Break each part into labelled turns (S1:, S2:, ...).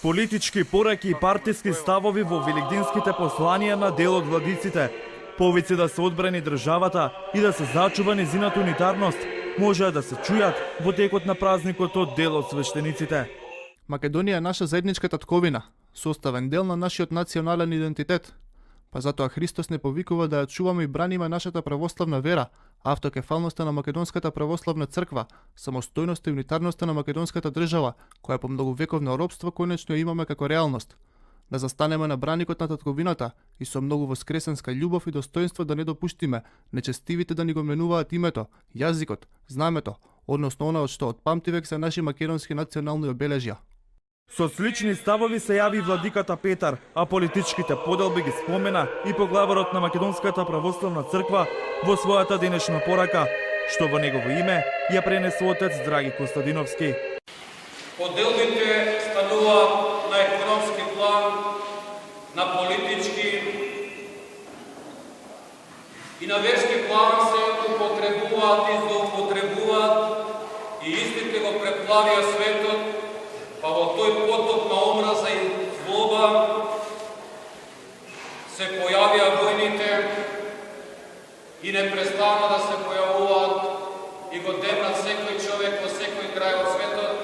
S1: Политички пораки и партиски ставови во великденските посланија на дел од владиците, повици да се одбрани државата и да се зачува незината унитарност, можеа да се чујат во текот на празникот од дел од свештениците.
S2: Македонија е наша заедничка татковина, составен дел на нашиот национален идентитет. Па затоа Христос не повикува да ја чуваме и браниме нашата православна вера, автокефалноста на Македонската православна црква, самостојноста и унитарноста на македонската држава, која по многовековно робство конечно ја имаме како реалност. Да застанеме на браникот на татковината и со многу воскресенска љубов и достоинство да не допуштиме нечестивите да ни го менуваат името, јазикот, знамето, односно онаот што од памтивек се наши македонски национални обележја.
S1: Со слични ставови се јави владиката Петар, а политичките поделби ги спомена и поглаварот на Македонската православна црква во својата денешна порака, што во негово име ја пренесе отец Драги Костадиновски.
S3: Поделбите стануваат на економски план, на политички и на верски план се употребуваат и злоупотребуваат и истите го преплавија светот, па во тој поток на омраза и злоба се појавија војните и непрестанно да се појавуваат и го демнат секој човек во секој крај од светот.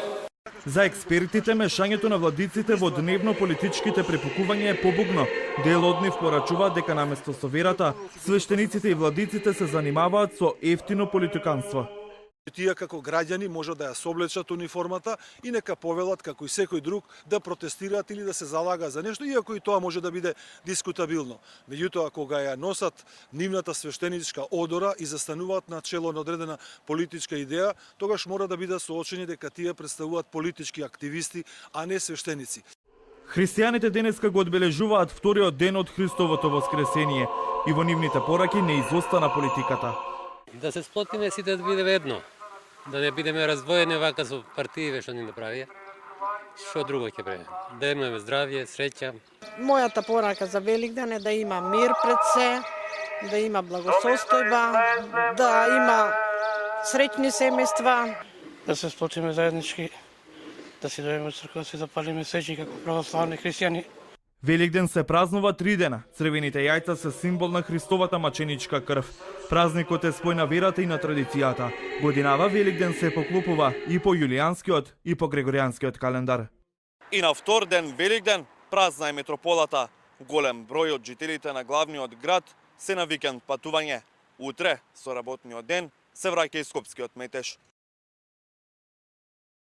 S1: За експертите, мешањето на владиците во дневно-политичките препукувања е побугно. Дел од нив порачуваат дека наместо со верата, свештениците и владиците се занимаваат со ефтино политиканство.
S4: Тие како граѓани можат да ја соблечат униформата и нека повелат како и секој друг да протестираат или да се залага за нешто, иако и тоа може да биде дискутабилно. Меѓутоа, кога ја носат нивната свештеничка одора и застануваат на чело на одредена политичка идеја, тогаш мора да бидат соочени дека тие представуваат политички активисти, а не свештеници.
S1: Христијаните денеска го одбележуваат вториот ден од Христовото воскресение и во нивните пораки не изостана политиката.
S5: Да се сплотиме сите да бидеме едно. Да не бидеме раздвоени вака со партиите што ни направија. Што друго ќе правиме? Да имаме здравје, среќа.
S6: Мојата порака за Великден е да има мир пред се, да има благосостојба, да има среќни семејства.
S7: Да се сплотиме заеднички, да си дојдеме црква, да се запалиме свечи како православни христијани.
S1: Великден се празнува 3 дена. Црвените јајца се символ на Христовата маченичка крв. Празникот е спој на верата и на традицијата. Годинава Великден се поклопува и по јулијанскиот и по грегоријанскиот календар.
S8: И на втор ден Великден празна е метрополата. Голем број од жителите на главниот град се на викенд патување. Утре, со работниот ден, се враќа и скопскиот метеж.